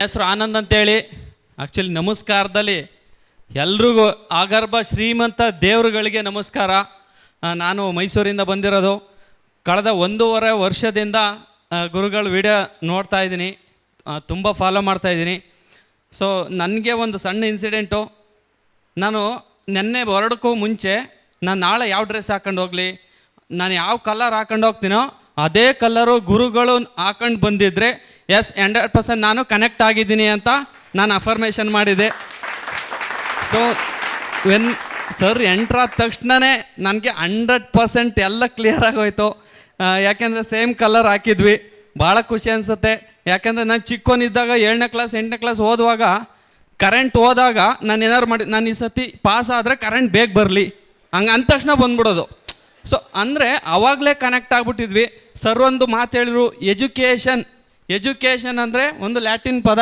ಹೆಸರು ಆನಂದ್ ಅಂತೇಳಿ. ಆ್ಯಕ್ಚುಲಿ ನಮಸ್ಕಾರದಲ್ಲಿ ಎಲ್ರಿಗೂ ಆಗರ್ಭ ಶ್ರೀಮಂತ ದೇವರುಗಳಿಗೆ ನಮಸ್ಕಾರ. ನಾನು ಮೈಸೂರಿಂದ ಬಂದಿರೋದು. ಕಳೆದ 1.5 ವರ್ಷದಿಂದ ಗುರುಗಳ ವಿಡಿಯೋ ನೋಡ್ತಾ ಇದ್ದೀನಿ, ತುಂಬ ಫಾಲೋ ಮಾಡ್ತಾಯಿದ್ದೀನಿ. ಸೊ ನನಗೆ ಒಂದು ಸಣ್ಣ ಇನ್ಸಿಡೆಂಟು. ನಾನು ನೆನ್ನೆ ಹೊರಡಕ್ಕೂ ಮುಂಚೆ ನಾನು ನಾಳೆ ಯಾವ ಡ್ರೆಸ್ ಹಾಕೊಂಡು ಹೋಗಲಿ, ನಾನು ಯಾವ ಕಲರ್ ಹಾಕೊಂಡು ಹೋಗ್ತೀನೋ ಅದೇ ಕಲರು ಗುರುಗಳು ಹಾಕೊಂಡು ಬಂದಿದ್ದರೆ ಎಸ್ 100% ನಾನು ಕನೆಕ್ಟ್ ಆಗಿದ್ದೀನಿ ಅಂತ ನಾನು ಅಫರ್ಮೇಷನ್ ಮಾಡಿದೆ. ಸೊ ವೆನ್ ಸರ್ ಎಂಟ್ರಾದ ತಕ್ಷಣವೇ ನನಗೆ 100% ಎಲ್ಲ ಕ್ಲಿಯರ್ ಆಗೋಯ್ತು. ಯಾಕೆಂದರೆ ಸೇಮ್ ಕಲರ್ ಹಾಕಿದ್ವಿ. ಭಾಳ ಖುಷಿ ಅನಿಸುತ್ತೆ. ಯಾಕೆಂದರೆ ನಾನು ಚಿಕ್ಕವನಿದ್ದಾಗ 7ನೇ ಕ್ಲಾಸ್ 8ನೇ ಕ್ಲಾಸ್ ಓದುವಾಗ ಕರೆಂಟ್ ಹೋದಾಗ ನಾನು ಏನಾದ್ರು ಮಾಡಿ ನಾನು ಈ ಸತಿ ಪಾಸ್ ಆದರೆ ಕರೆಂಟ್ ಬೇಗ ಬರಲಿ ಹಂಗೆ ಅಂದ ತಕ್ಷಣ ಬಂದ್ಬಿಡೋದು. ಸೊ ಅಂದರೆ ಆವಾಗಲೇ ಕನೆಕ್ಟ್ ಆಗಿಬಿಟ್ಟಿದ್ವಿ. ಸರ್ ಒಂದು ಮಾತು ಹೇಳಿದ್ರು, ಎಜುಕೇಷನ್ ಅಂದರೆ ಒಂದು ಲ್ಯಾಟಿನ್ ಪದ,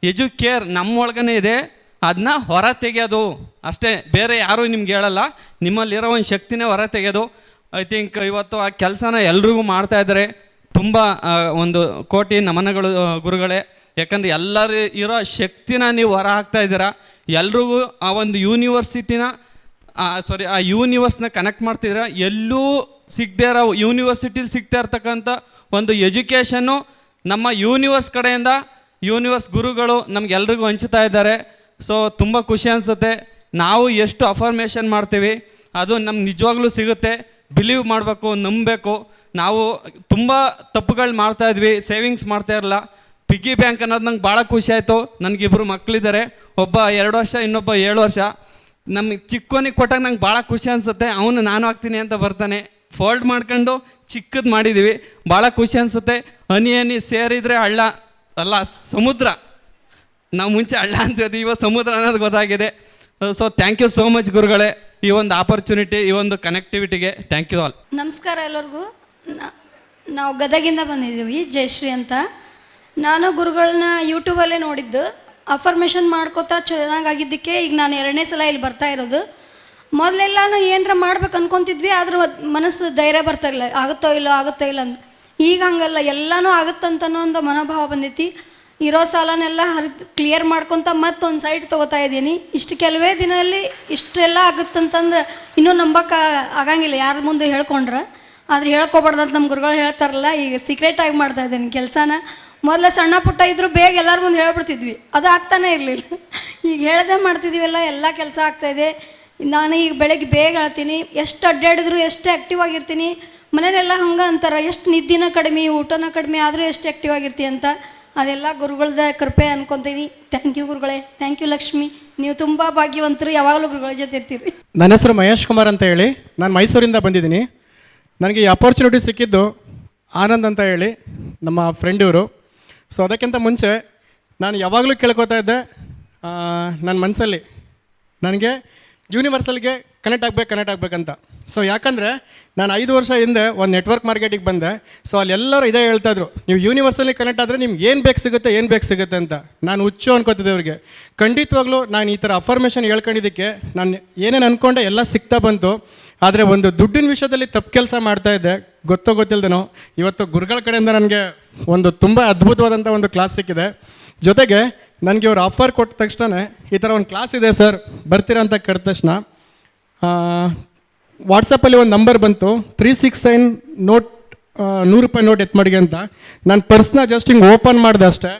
ಎಜುಕೇರ್ ನಮ್ಮೊಳಗನೇ ಇದೆ, ಅದನ್ನ ಹೊರ ತೆಗೆಯೋದು ಅಷ್ಟೇ, ಬೇರೆ ಯಾರೂ ನಿಮ್ಗೆ ಹೇಳಲ್ಲ. ನಿಮ್ಮಲ್ಲಿರೋ ಒಂದು ಶಕ್ತಿನೇ ಹೊರ ತೆಗೆಯೋದು. ಐ ಥಿಂಕ್ ಇವತ್ತು ಆ ಕೆಲಸನ ಎಲ್ರಿಗೂ ಮಾಡ್ತಾಯಿದ್ದಾರೆ. ತುಂಬ ಒಂದು ಕೋಟಿ ನಮನಗಳು ಗುರುಗಳೇ. ಯಾಕಂದರೆ ಎಲ್ಲರೂ ಇರೋ ಶಕ್ತಿನ ನೀವು ಹೊರ ಹಾಕ್ತಾಯಿದ್ದೀರಾ. ಎಲ್ರಿಗೂ ಆ ಒಂದು ಯೂನಿವರ್ಸಿಟಿನ ಆ ಯೂನಿವರ್ಸ್ನ ಕನೆಕ್ಟ್ ಮಾಡ್ತಿದ್ದೀರಾ. ಎಲ್ಲೂ ಸಿಗದೇ ಇರೋ ಯೂನಿವರ್ಸಿಟಿಲಿ ಸಿಗ್ತಾ ಇರ್ತಕ್ಕಂಥ ಒಂದು ಎಜುಕೇಷನ್ನು ನಮ್ಮ ಯೂನಿವರ್ಸ್ ಕಡೆಯಿಂದ ಯೂನಿವರ್ಸ್ ಗುರುಗಳು ನಮಗೆಲ್ರಿಗೂ ಹಂಚ್ತಾ ಇದ್ದಾರೆ. ಸೊ ತುಂಬ ಖುಷಿ ಅನಿಸುತ್ತೆ. ನಾವು ಎಷ್ಟು ಅಫರ್ಮೇಷನ್ ಮಾಡ್ತೀವಿ ಅದು ನಮ್ಗೆ ನಿಜವಾಗ್ಲೂ ಸಿಗುತ್ತೆ. ಬಿಲೀವ್ ಮಾಡಬೇಕು, ನಂಬಬೇಕು. ನಾವು ತುಂಬ ತಪ್ಪುಗಳು ಮಾಡ್ತಾಯಿದ್ವಿ, ಸೇವಿಂಗ್ಸ್ ಮಾಡ್ತಾ ಇರಲ್ಲ. ಪಿಗ್ಗಿ ಬ್ಯಾಂಕ್ ಅನ್ನೋದು ನಂಗೆ ಭಾಳ ಖುಷಿ ಆಯಿತು. ನನಗಿಬ್ಬರು ಮಕ್ಕಳಿದ್ದಾರೆ, ಒಬ್ಬ 2 ವರ್ಷ, ಇನ್ನೊಬ್ಬ 7 ವರ್ಷ. ನಮಗೆ ಚಿಕ್ಕವನಿಗೆ ಕೊಟ್ಟಾಗ ನಂಗೆ ಭಾಳ ಖುಷಿ ಅನಿಸುತ್ತೆ. ಅವನು ನಾನು ಹಾಕ್ತೀನಿ ಅಂತ ಬರ್ತಾನೆ, ಫೋಲ್ಡ್ ಮಾಡ್ಕೊಂಡು ಚಿಕ್ಕದು ಮಾಡಿದ್ದೀವಿ. ಭಾಳ ಖುಷಿ ಅನಿಸುತ್ತೆ. ಹನಿ ಸೇರಿದರೆ ಹಳ್ಳ ಅಲ್ಲ ಸಮುದ್ರ. ನಾವು ಮುಂಚೆ ಹಳ್ಳ ಅಂತೀವಿ, ಇವಾಗ ಸಮುದ್ರ ಅನ್ನೋದು ಗೊತ್ತಾಗಿದೆ. So thank you so much ಗುರುಗಳೇ, ಈ ಒಂದು ಆಪರ್ಚುನಿಟಿ, ಈ ಒಂದು ಕನೆಕ್ಟಿವಿಟಿಗೆ ಥ್ಯಾಂಕ್ ಯು ಆಲ್. ನಮಸ್ಕಾರ ಎಲ್ಲರಿಗೂ. ನಾವು ಗದಗಿಂದ ಬಂದಿದ್ದೀವಿ, ಜಯಶ್ರೀ ಅಂತ. ನಾನು ಗುರುಗಳನ್ನ ಯೂಟ್ಯೂಬಲ್ಲೇ ನೋಡಿದ್ದು. ಅಫರ್ಮೇಷನ್ ಮಾಡ್ಕೋತಾ ಚೆನ್ನಾಗಾಗಿದ್ದಕ್ಕೆ ಈಗ ನಾನು 2ನೇ ಸಲ ಇಲ್ಲಿ ಬರ್ತಾ ಇರೋದು. ಮೊದಲೆಲ್ಲನೂ ಏನರ ಮಾಡ್ಬೇಕು ಅನ್ಕೊತಿದ್ವಿ, ಆದ್ರೆ ಮನಸ್ಸು ಧೈರ್ಯ ಬರ್ತಾ ಇಲ್ಲ, ಆಗುತ್ತೋ ಇಲ್ಲ ಅಂತ. ಈಗ ಹಂಗಲ್ಲ, ಎಲ್ಲನೂ ಆಗುತ್ತಂತನೋ ಒಂದು ಮನೋಭಾವ ಬಂದೈತಿ. ಇರೋ ಸಾಲನೆಲ್ಲ ಕ್ಲಿಯರ್ ಮಾಡ್ಕೊತ ಮತ್ತೊಂದು ಸೈಟ್ ತೊಗೋತಾ ಇದ್ದೀನಿ. ಇಷ್ಟು ಕೆಲವೇ ದಿನದಲ್ಲಿ ಇಷ್ಟೆಲ್ಲ ಆಗುತ್ತಂತಂದ್ರೆ ಇನ್ನೂ ನಂಬಕ್ಕೆ ಆಗಂಗಿಲ್ಲ ಯಾರ ಮುಂದೆ ಹೇಳ್ಕೊಂಡ್ರೆ. ಆದರೆ ಹೇಳ್ಕೊಬಾರ್ದಂತ ನಮ್ಮ ಗುರುಗಳು ಹೇಳ್ತಾರಲ್ಲ, ಈಗ ಸೀಕ್ರೆಟಾಗಿ ಮಾಡ್ತಾ ಇದ್ದೀನಿ ಕೆಲಸನ. ಮೊದಲ ಸಣ್ಣ ಪುಟ್ಟ ಇದ್ದರೂ ಬೇಗ ಎಲ್ಲರ ಮುಂದೆ ಹೇಳ್ಬಿಡ್ತಿದ್ವಿ, ಅದು ಆಗ್ತಾನೇ ಇರಲಿಲ್ಲ. ಈಗ ಹೇಳ್ದೆ ಮಾಡ್ತಿದ್ದೀವಲ್ಲ, ಎಲ್ಲ ಕೆಲಸ ಆಗ್ತಾಯಿದೆ. ನಾನು ಈಗ ಬೆಳಗ್ಗೆ ಬೇಗ ಹೇಳ್ತೀನಿ, ಎಷ್ಟು ಅಡ್ಡಾಡಿದ್ರು ಎಷ್ಟು ಆ್ಯಕ್ಟಿವ್ ಆಗಿರ್ತೀನಿ. ಮನೆಯಲ್ಲೆಲ್ಲ ಹಂಗೆ ಅಂತಾರೆ, ಎಷ್ಟು ನಿದ್ದಿನ ಕಡಿಮೆ, ಊಟನ ಕಡಿಮೆ ಆದರೂ ಎಷ್ಟು ಆ್ಯಕ್ಟಿವ್ ಆಗಿರ್ತೀವಿ ಅಂತ. ಅದೆಲ್ಲ ಗುರುಗಳದ ಕೃಪೆ ಅನ್ಕೊತೀನಿ. ಥ್ಯಾಂಕ್ ಯು ಗುರುಗಳೇ, ಥ್ಯಾಂಕ್ ಯು ಲಕ್ಷ್ಮಿ. ನೀವು ತುಂಬ ಭಾಗ್ಯವಂತರು, ಯಾವಾಗಲೂ ಗುರುಗಳ ಜೊತೆ ಇರ್ತೀರಿ. ನನ್ನ ಹೆಸರು ಮಹೇಶ್ ಕುಮಾರ್ ಅಂತ ಹೇಳಿ, ನಾನು ಮೈಸೂರಿಂದ ಬಂದಿದ್ದೀನಿ. ನನಗೆ ಈ ಅಪರ್ಚುನಿಟಿ ಸಿಕ್ಕಿದ್ದು ಆನಂದ್ ಅಂತ ಹೇಳಿ ನಮ್ಮ ಫ್ರೆಂಡ್ ಇವರು. ಸೊ ಅದಕ್ಕಿಂತ ಮುಂಚೆ ನಾನು ಯಾವಾಗಲೂ ಕೇಳ್ಕೊತಾ ಇದ್ದೆ ನನ್ನ ಮನಸ್ಸಲ್ಲಿ, ನನಗೆ ಯೂನಿವರ್ಸಲ್ಗೆ ಕನೆಕ್ಟ್ ಆಗಬೇಕಂತ. ಸೊ ಯಾಕಂದರೆ ನಾನು 5 ವರ್ಷ ಹಿಂದೆ ಒಂದು ನೆಟ್ವರ್ಕ್ ಮಾರ್ಕೆಟಿಗೆ ಬಂದೆ. ಸೊ ಅಲ್ಲೆಲ್ಲರೂ ಇದೇ ಹೇಳ್ತಾಯಿದ್ರು, ನೀವು ಯೂನಿವರ್ಸಲ್ಲಿ ಕನೆಕ್ಟ್ ಆದರೆ ನಿಮ್ಗೆ ಏನು ಬೇಕು ಸಿಗುತ್ತೆ ಅಂತ. ನಾನು ಹುಚ್ಚು ಅನ್ಕೋತಿದ್ದೆ ಅವ್ರಿಗೆ. ಖಂಡಿತವಾಗ್ಲೂ ನಾನು ಈ ಥರ ಅಫರ್ಮೇಷನ್ ಹೇಳ್ಕೊಂಡಿದ್ದಕ್ಕೆ ನಾನು ಏನೇನು ಅಂದ್ಕೊಂಡೆ ಎಲ್ಲ ಸಿಗ್ತಾ ಬಂತು. ಆದರೆ ಒಂದು ದುಡ್ಡಿನ ವಿಷಯದಲ್ಲಿ ತಪ್ಪು ಕೆಲಸ ಮಾಡ್ತಾಯಿದ್ದೆ, ಗೊತ್ತಿಲ್ದೇನೋ. ಇವತ್ತು ಗುರುಗಳ ಕಡೆಯಿಂದ ನನಗೆ ಒಂದು ತುಂಬ ಅದ್ಭುತವಾದಂಥ ಒಂದು ಕ್ಲಾಸ್ ಸಿಕ್ಕಿದೆ. ಜೊತೆಗೆ ನನಗೆ ಅವ್ರು ಆಫರ್ ಕೊಟ್ಟ ತಕ್ಷಣ ಈ ಥರ ಒಂದು ಕ್ಲಾಸ್ ಇದೆ ಸರ್, ಬರ್ತೀರಾ ಅಂತ ಕರೆದ ತಕ್ಷಣ ವಾಟ್ಸಪ್ಪಲ್ಲಿ ಒಂದು ನಂಬರ್ ಬಂತು, 369 ನೋಟ್ 100 ರೂಪಾಯಿ ನೋಟ್ ಎತ್ ಮಾಡಿಗೆ ಅಂತ. ನಾನು ಪರ್ಸ್ನ ಜಸ್ಟ್ ಹಿಂಗೆ ಓಪನ್ ಮಾಡಿದೆ ಅಷ್ಟೇ.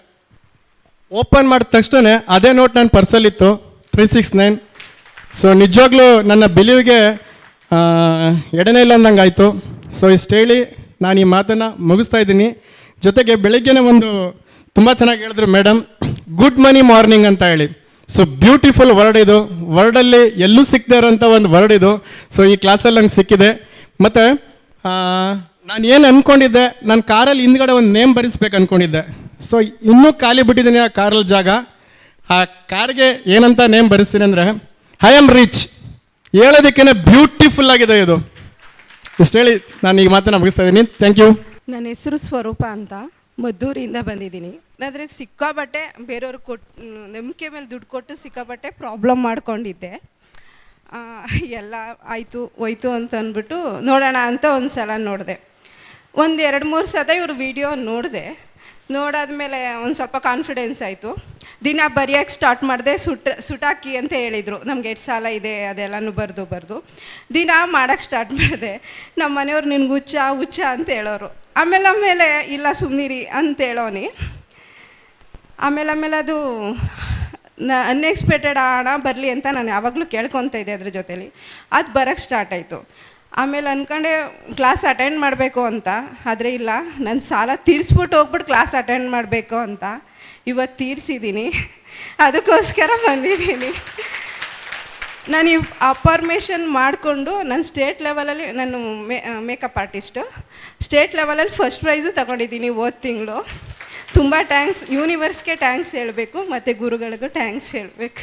ಓಪನ್ ಮಾಡಿದ ತಕ್ಷಣ ಅದೇ ನೋಟ್ ನನ್ನ ಪರ್ಸಲ್ಲಿತ್ತು, 369. ಸೊ ನಿಜವಾಗ್ಲೂ ನನ್ನ ಬಿಲೀವ್ಗೆ ಎಡೆನೇ ಇಲ್ಲ ಅಂದಂಗೆ ಆಯಿತು. ಸೊ ಇಷ್ಟು ಹೇಳಿ ನಾನು ಈ ಮಾತನ್ನು ಮುಗಿಸ್ತಾ ಇದ್ದೀನಿ. ಜೊತೆಗೆ ಬೆಳಗ್ಗೆನೇ ಒಂದು ತುಂಬ ಚೆನ್ನಾಗಿ ಹೇಳಿದ್ರು ಮೇಡಮ್, ಗುಡ್ ಮನಿ ಮಾರ್ನಿಂಗ್ ಅಂತ ಹೇಳಿ. ಸೊ ಬ್ಯೂಟಿಫುಲ್ ವರ್ಡ್ ಇದು, ವರ್ಡಲ್ಲಿ ಎಲ್ಲೂ ಸಿಗದೇ ಇರೋಂಥ ಒಂದು ವರ್ಡ್ ಇದು. ಸೊ ಈ ಕ್ಲಾಸಲ್ಲಿ ನಂಗೆ ಸಿಕ್ಕಿದೆ. ಮತ್ತು ನಾನು ಏನು ಅಂದ್ಕೊಂಡಿದ್ದೆ, ನಾನು ಕಾರಲ್ಲಿ ಹಿಂದ್ಗಡೆ ಒಂದು ನೇಮ್ ಬರೆಸ್ಬೇಕು ಅಂದ್ಕೊಂಡಿದ್ದೆ. ಸೊ ಇನ್ನೂ ಖಾಲಿ ಬಿಟ್ಟಿದ್ದೀನಿ ಆ ಕಾರಲ್ಲಿ ಜಾಗ. ಆ ಕಾರ್ಗೆ ಏನಂತ ನೇಮ್ ಬರೆಸ್ತೀನಿ ಅಂದರೆ ಐ ಆಮ್ ರಿಚ್. ಹೇಳೋದಕ್ಕೇ ಬ್ಯೂಟಿಫುಲ್ ಆಗಿದೆ ಇದು. ಇಷ್ಟು ಹೇಳಿ ನಾನು ಈ ಮಾತನ್ನು ಮುಗಿಸ್ತಾ ಇದ್ದೀನಿ. Thank you. ನನ್ನ ಹೆಸರು ಸ್ವರೂಪ ಅಂತ, ಮದ್ದೂರಿಂದ ಬಂದಿದ್ದೀನಿ. ಆದರೆ ಸಿಕ್ಕಾಬಟ್ಟೆ ಬೇರೆಯವ್ರಿಗೆ ನಂಬಿಕೆ ಮೇಲೆ ದುಡ್ಡು ಕೊಟ್ಟು ಸಿಕ್ಕಾಬಟ್ಟೆ ಪ್ರಾಬ್ಲಮ್ ಮಾಡ್ಕೊಂಡಿದ್ದೆ. ಎಲ್ಲ ಆಯಿತು ಹೋಯ್ತು ಅಂತ ಅಂದ್ಬಿಟ್ಟು ನೋಡೋಣ ಅಂತ ಒಂದು ಸಲ ನೋಡಿದೆ. ಒಂದು 2-3 ಸತ ಇವ್ರ ವಿಡಿಯೋ ನೋಡಿದೆ. ನೋಡಾದ್ಮೇಲೆ ಒಂದು ಸ್ವಲ್ಪ ಕಾನ್ಫಿಡೆನ್ಸ್ ಆಯಿತು. ದಿನ ಬರೆಯೋಕ್ಕೆ ಸ್ಟಾರ್ಟ್ ಮಾಡಿದೆ. ಸುಟಾಕಿ ಅಂತ ಹೇಳಿದರು. ನಮ್ಗೆ ಎಷ್ಟು ಸಾಲ ಇದೆ ಅದೆಲ್ಲನೂ ಬರೆದು ದಿನ ಮಾಡೋಕ್ಕೆ ಸ್ಟಾರ್ಟ್ ಮಾಡಿದೆ. ನಮ್ಮ ಮನೆಯವ್ರು ನಿನ್ಗೆ ಹುಚ್ಚ ಅಂತ ಹೇಳೋರು. ಆಮೇಲೆ ಇಲ್ಲ ಸುಮ್ಮನಿರಿ ಅಂತ ಹೇಳೋನಿ. ಆಮೇಲೆ ಅದು ಅನ್ಎಕ್ಸ್ಪೆಕ್ಟೆಡ್ ಹಣ ಬರಲಿ ಅಂತ ನಾನು ಯಾವಾಗಲೂ ಕೇಳ್ಕೊತ ಇದ್ದೆ. ಅದ್ರ ಜೊತೇಲಿ ಅದು ಬರೋಕ್ಕೆ ಸ್ಟಾರ್ಟ್ ಆಯಿತು. ಆಮೇಲೆ ಅಂದ್ಕೊಂಡೆ ಕ್ಲಾಸ್ ಅಟೆಂಡ್ ಮಾಡಬೇಕು ಅಂತ. ಆದರೆ ಇಲ್ಲ, ನನ್ನ ಸಾಲ ತೀರಿಸ್ಬಿಟ್ಟು ಹೋಗ್ಬಿಟ್ಟು ಕ್ಲಾಸ್ ಅಟೆಂಡ್ ಮಾಡಬೇಕು ಅಂತ. ಇವತ್ತು ತೀರಿಸಿದ್ದೀನಿ, ಅದಕ್ಕೋಸ್ಕರ ಬಂದಿದ್ದೀನಿ. ನಾನು ಈ ಅಫರ್ಮೇಷನ್ ಮಾಡಿಕೊಂಡು ನಾನು ಸ್ಟೇಟ್ ಲೆವೆಲಲ್ಲಿ ನಾನು ಮೇಕಪ್ ಆರ್ಟಿಸ್ಟು. ಸ್ಟೇಟ್ ಲೆವೆಲಲ್ಲಿ ಫಸ್ಟ್ ಪ್ರೈಸು ತಗೊಂಡಿದ್ದೀನಿ ಹೋದ ತಿಂಗಳು. ತುಂಬ ಥ್ಯಾಂಕ್ಸ್. ಯೂನಿವರ್ಸ್ಗೆ ಥ್ಯಾಂಕ್ಸ್ ಹೇಳಬೇಕು ಮತ್ತು ಗುರುಗಳಿಗೂ ಥ್ಯಾಂಕ್ಸ್ ಹೇಳಬೇಕು.